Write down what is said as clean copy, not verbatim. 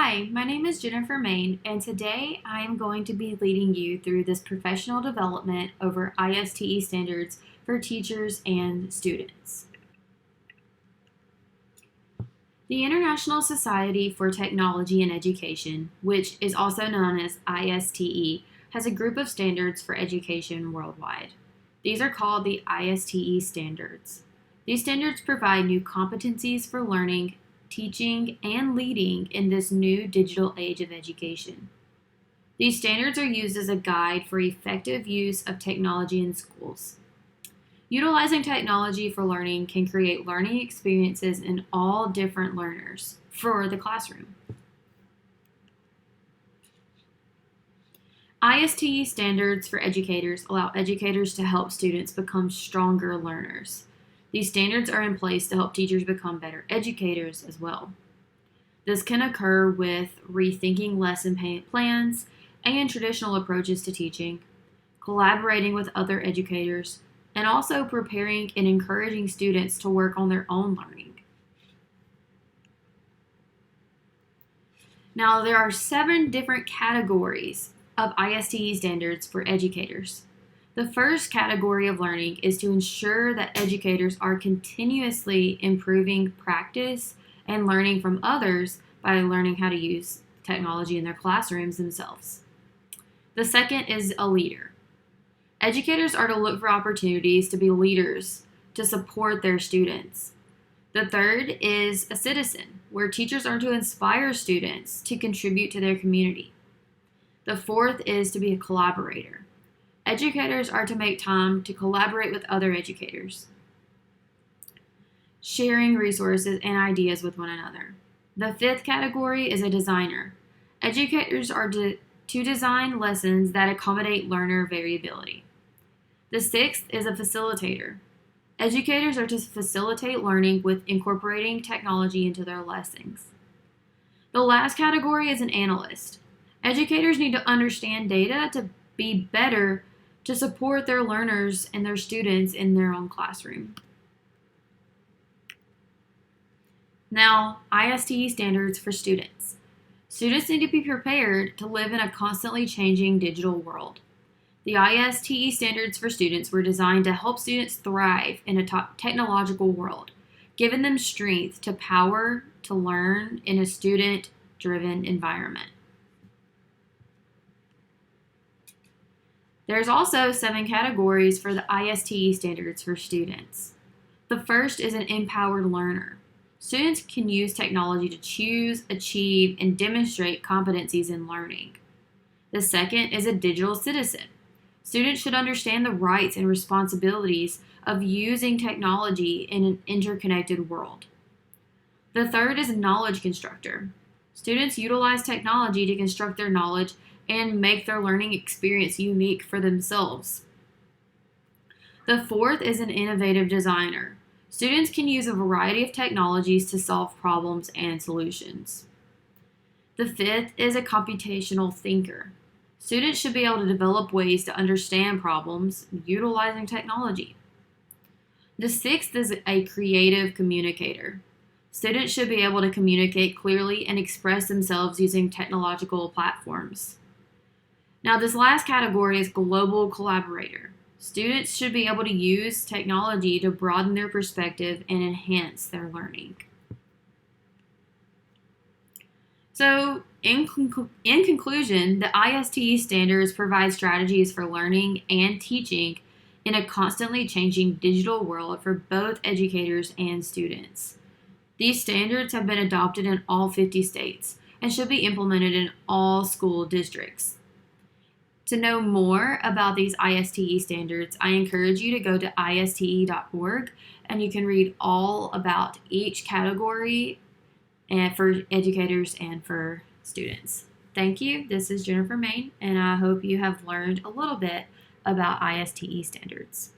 Hi, my name is Jennifer Main, and today I am going to be leading you through this professional development over ISTE standards for teachers and students. The International Society for Technology in Education, which is also known as ISTE, has a group of standards for education worldwide. These are called the ISTE Standards. These standards provide new competencies for learning, teaching, and leading in this new digital age of education. These standards are used as a guide for effective use of technology in schools. Utilizing technology for learning can create learning experiences in all different learners for the classroom. ISTE standards for educators allow educators to help students become stronger learners. These standards are in place to help teachers become better educators as well. This can occur with rethinking lesson plans and traditional approaches to teaching, collaborating with other educators, and also preparing and encouraging students to work on their own learning. Now, there are 7 different categories of ISTE standards for educators. The first category of learning is to ensure that educators are continuously improving practice and learning from others by learning how to use technology in their classrooms themselves. The second is a leader. Educators are to look for opportunities to be leaders to support their students. The third is a citizen, where teachers are to inspire students to contribute to their community. The fourth is to be a collaborator. Educators are to make time to collaborate with other educators, sharing resources and ideas with one another. The fifth category is a designer. Educators are to design lessons that accommodate learner variability. The sixth is a facilitator. Educators are to facilitate learning with incorporating technology into their lessons. The last category is an analyst. Educators need to understand data to be better to support their learners and their students in their own classroom. Now, ISTE standards for students. Students need to be prepared to live in a constantly changing digital world. The ISTE standards for students were designed to help students thrive in a technological world, giving them strength to power to learn in a student-driven environment. There's also 7 categories for the ISTE standards for students. The first is an empowered learner. Students can use technology to choose, achieve, and demonstrate competencies in learning. The second is a digital citizen. Students should understand the rights and responsibilities of using technology in an interconnected world. The third is a knowledge constructor. Students utilize technology to construct their knowledge and make their learning experience unique for themselves. The fourth is an innovative designer. Students can use a variety of technologies to solve problems and solutions. The fifth is a computational thinker. Students should be able to develop ways to understand problems utilizing technology. The sixth is a creative communicator. Students should be able to communicate clearly and express themselves using technological platforms. Now, this last category is global collaborator. Students should be able to use technology to broaden their perspective and enhance their learning. So, in conclusion, the ISTE standards provide strategies for learning and teaching in a constantly changing digital world for both educators and students. These standards have been adopted in all 50 states and should be implemented in all school districts. To know more about these ISTE standards, I encourage you to go to ISTE.org and you can read all about each category and for educators and for students. Thank you. This is Jennifer Main, and I hope you have learned a little bit about ISTE standards.